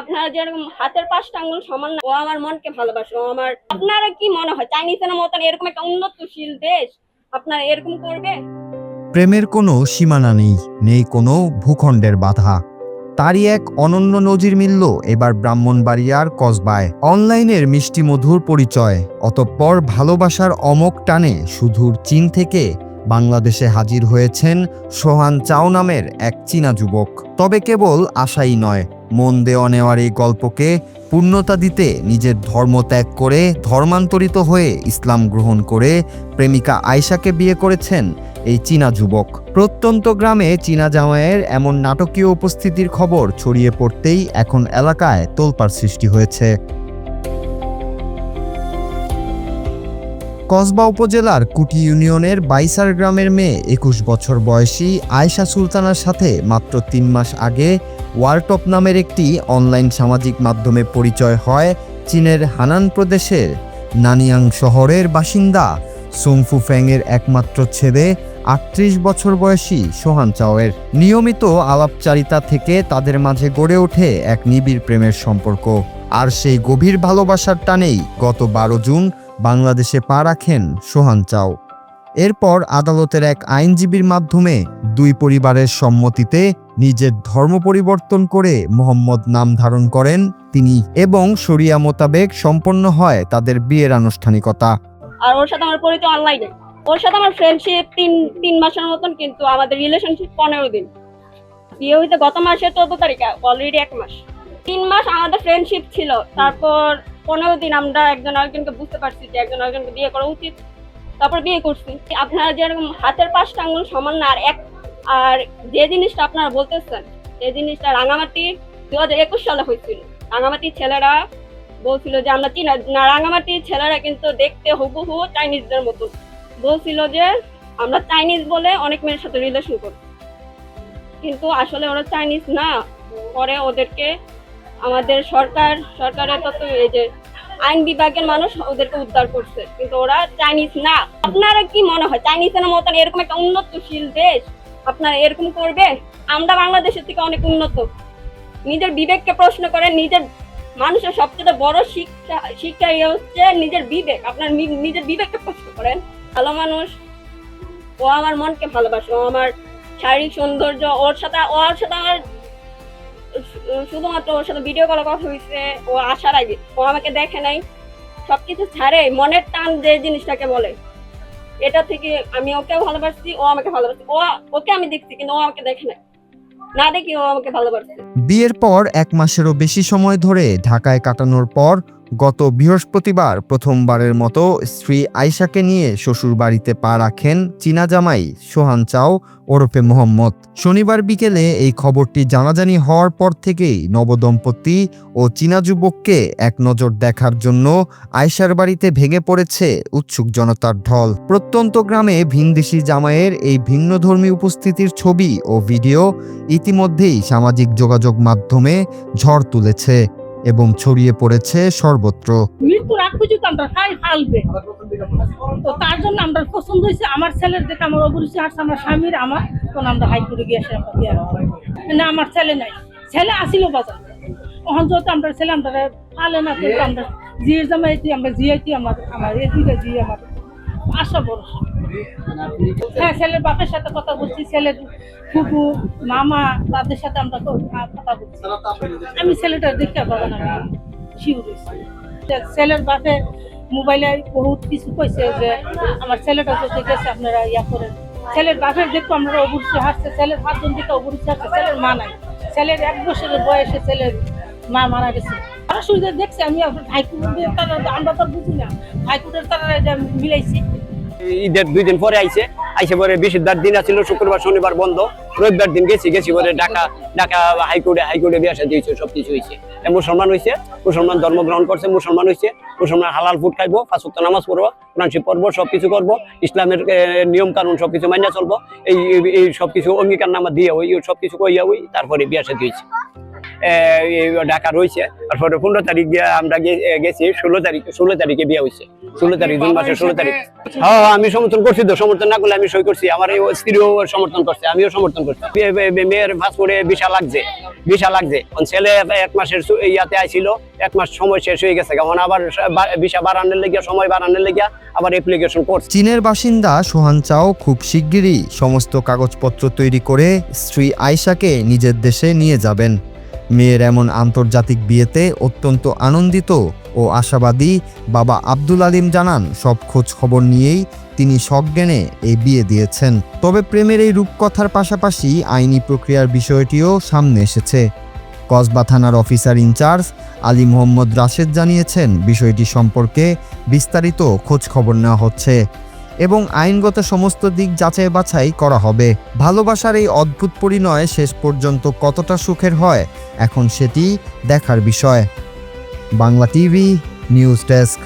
আপনারা যেরকম হাতের 5টা আঙ্গুল সমান না, ও আমার মনকে ভালোবাসে। ও আমার, আপনারা কি মনে হয় চাইনিজের মতন এরকম একটা উন্নতশীল দেশ আপনারা এরকম করবে? প্রেমের কোনো সীমানা নেই, নেই কোনো ভূখণ্ডের বাধা। তারই এক অনন্য নজির মিলল এবার ব্রাহ্মণবাড়িয়ার কসবায়। অনলাইনের মিষ্টি মধুর পরিচয়, অতঃপর ভালোবাসার অমোঘ টানে সুদূর চীন থেকে বাংলাদেশে হাজির হয়েছেন সোহান চাও নামের এক চীনা যুবক। তবে কেবল আশাই নয়, মন দেওয়া নেওয়ার এই গল্পকে পূর্ণতা দিতে নিজের ধর্ম ত্যাগ করে ধর্মান্তরিত হয়ে ইসলাম গ্রহণ করে প্রেমিকা আয়েশাকে বিয়ে করেছেন এই চীনা যুবক। প্রত্যন্ত গ্রামে চীনা জামাইয়ের এমন নাটকীয় উপস্থিতির খবর ছড়িয়ে পড়তেই এখন এলাকায় তোলপাড় সৃষ্টি হয়েছে। কসবা উপজেলার কুটি ইউনিয়নের বাইসার গ্রামের মেয়ে 21 বছর বয়সী আয়েশা সুলতানার সাথে মাত্র 3 মাস আগে ওয়ারটপ নামের একটি অনলাইন সামাজিক মাধ্যমে পরিচয় হয় চীনের হানান প্রদেশের নানিয়াং শহরের বাসিন্দা সুংফু ফ্যাংয়ের একমাত্র ছেলে 38 বছর বয়সী সোহান চাওয়ের। নিয়মিত আলাপচারিতা থেকে তাদের মাঝে গড়ে ওঠে এক নিবিড় প্রেমের সম্পর্ক। আর সেই গভীর ভালোবাসার টানেই গত 12 জুন বাংলাদেশে পা রাখেন সোহান চাও। এরপর আদালতের এক আইনজীবীর মাধ্যমে দুই পরিবারের সম্মতিতে নিজের ধর্ম পরিবর্তন করে মোহাম্মদ নাম ধারণ করেন তিনি এবং শরিয়া মোতাবেক সম্পন্ন হয় তাদের বিয়ের আনুষ্ঠানিকতা। আর ওর সাথে আমার পরিচয় অনলাইনে, ওর সাথে আমার ফ্রেন্ডশিপ তিন মাসের মতন, কিন্তু আমাদের রিলেশনশিপ 15 দিন। বিয়ে হইতে গত মাসের 14 তারিখে, অলরেডি 1 মাস। 3 মাস আমাদের ফ্রেন্ডশিপ ছিল, তারপর 15 দিন আমরা একজন আরেকজনকে বুঝতে পারছি যে একজন আরেকজনকে বিয়ে করা উচিত, তারপর বিয়ে করছি। আপনারা যেরকম হাতের 5টা আঙ্গুল সমান না, আর যে জিনিসটা আপনারা বলতেছেন এই জিনিসটা রাঙামাটি 2021 সালে হয়েছিল। রাঙামাটির ছেলেরা বলছিল যে আমরা চীনা না, রাঙামাটির ছেলেরা কিন্তু দেখতে হুবহু চাইনিজদের মতো। বলছিল যে আমরা চাইনিজ বলে অনেক মেয়ের সাথে রিলেশন করি, কিন্তু আসলে ওরা চাইনিজ না। পরে ওদেরকে আমাদের সরকারের তত এই যে আইন বিভাগের মানুষ ওদেরকে উদ্ধার করছে, কিন্তু ওরা চাইনিজ না। আপনারা কি মনে হয় চাইনিজের মতন এরকম একটা উন্নতশীল দেশ আপনারা এরকম করবে? আমরা বাংলাদেশের থেকে অনেক উন্নত। নিজের বিবেককে প্রশ্ন করেন। নিজের মানুষের সবচেয়ে বড় শিক্ষা হচ্ছে নিজের বিবেক। আপনার নিজের বিবেককে প্রশ্ন করেন। ভালো মানুষ, ও আমার মনকে ভালোবাসে। ও আমার শারীরিক সৌন্দর্য, ওর সাথে আমার শুধুমাত্র ওর সাথে ভিডিও কলে কথা হয়েছে ও আসার আগে। ও আমাকে দেখে নাই, সবকিছু ছাড়ে মনের টান যে জিনিসটাকে বলে, এটা থেকে আমি ওকে ভালোবাসছি, ও আমাকে ভালোবাসছে। ওকে আমি দেখছি, কিন্তু ও আমাকে দেখে নাই, না দেখি ও আমাকে ভালোবাসছে। বিয়ের পর 1 মাসেরও বেশি সময় ধরে ঢাকায় কাটানোর পর গত বৃহস্পতিবার প্রথমবারের মতো স্ত্রী আয়েশাকে নিয়ে শ্বশুর বাড়িতে পা রাখেন চীনা জামাই সোহান চাও ওরফে মোহাম্মদ। শনিবার বিকেলে এই খবরটি জানাজানি হওয়ার পর থেকেই নবদম্পতি ও চীনা যুবককে এক নজর দেখার জন্য আয়েশার বাড়িতে ভেঙে পড়েছে উৎসুক জনতার ঢল। প্রত্যন্ত গ্রামে ভিনদেশি জামাইয়ের এই ভিন্নধর্মী উপস্থিতির ছবি ও ভিডিও ইতিমধ্যেই সামাজিক যোগাযোগ মাধ্যমে ঝড় তুলেছে এবং ছড়িয়ে পড়েছে সর্বত্র। মৃত্যুর আগ পর্যন্ত আমরা খাই ফালবে, তো তার জন্য আমরা পছন্দ হয়েছে আমার ছেলের দেখে আমার অবশ্যই আসছে আমার স্বামীর আমার তখন আমরা হাই করে গিয়ে না আমার ছেলে নাই, ছেলে আসিল বাজার তখন যত আমরা ছেলে আমরা ফালে না, কিন্তু আমরা জিয়ে জামাইতি আমরা জিয়াইতি আমার এই দুইটা জিয়ে আমার আশা ভরসা। হ্যাঁ, ছেলের বাপের সাথে কথা বলছি, ছেলের ফুপু মামা তাদের সাথে আমরা কথা বলছি। আমি ছেলেটা দেখতে পাবো না, শিউর হয়েছি। ছেলের বাপে মোবাইলে বহুত কিছু কইছে যে আমার ছেলেটা যদি গেছে আপনারা ইয়া করেন। ছেলের বাপের দেখবো আমরা অবশ্যই হাসছে, ছেলের 5 জন দিকে অবশ্যই হাসছে। ছেলের মা নাই, ছেলের 1 বছরের বয়সে ছেলের মা মারা গেছে। আরো সুযোগ দেখছি আমি হাইকোর্টের তারা আমরা তো বুঝি না, হাইকোর্টের তারা মিলাইছি। ঈদের 2 দিন পরে আইসে পরে বৃহস্পতিবার দিন আছিল, শুক্রবার শনিবার বন্ধ, রবিবার দিন গেছি পরে ঢাকা হাইকোর্টে বিয়ে শাদী হয়েছে, সবকিছু হয়েছে। মুসলমান হয়েছে, মুসলমান ধর্ম গ্রহণ করছে, মুসলমান হয়েছে, মুসলমান হালাল ফুড খাইবো, 5 ওয়াক্ত নামাজ পড়বো, কোরআন শরীফ পড়বো, সবকিছু করবো, ইসলামের নিয়ম কানুন সবকিছু মাইনা চলবো। এই সবকিছু অঙ্গীকার নামা দিয়ে ওই সবকিছু কইয়া তারপরে বিয়ে শাদী হয়েছে। ঢাকা রয়েছে। তারপরে 15 তারিখ আমরা গেছি, 16 তারিখে বিয়ে হয়েছে। 16 তারিখ, জুন মাসের 16 তারিখ। হ্যাঁ আমি সমর্থন করছি তো, সমর্থন না করলে আমি সই করছি, আমার এই স্ত্রীও সমর্থন করছে, আমিও সমর্থন করছি। মেয়ের পাসপোর্টে ভিসা লাগছে। ছেলে 1 মাসের ইয়াতে আইছিল, 1 মাস সময় শেষ হয়ে গেছে, এখন আবার ভিসা বাড়ানোর লেগে, সময় বাড়ানোর লেগে আবার অ্যাপ্লিকেশন করছে। চীনের বাসিন্দা সোহান চাও খুব শিগগিরই সমস্ত কাগজপত্র তৈরি করে স্ত্রী আয়েশাকে নিজের দেশে নিয়ে যাবেন। মেয়ের এমন আন্তর্জাতিক বিয়েতে অত্যন্ত আনন্দিত ও আশাবাদী বাবা আব্দুল আলিম জানান, সব খোঁজ খবর নিয়েই তিনি সজ্ঞানে এই বিয়ে দিয়েছেন। তবে প্রেমের এই রূপকথার পাশাপাশি আইনি প্রক্রিয়ার বিষয়টিও সামনে এসেছে। কসবা থানার অফিসার ইনচার্জ আলী মোহাম্মদ রাশেদ জানিয়েছেন, বিষয়টি সম্পর্কে বিস্তারিত খোঁজ খবর নেওয়া হচ্ছে এবং আইনগত সমস্ত দিক যাচাই বাছাই করা হবে। ভালোবাসার এই অদ্ভুত পরিণয় শেষ পর্যন্ত কতটা সুখের হয়, এখন সেটি দেখার বিষয়। Bangla TV news desk.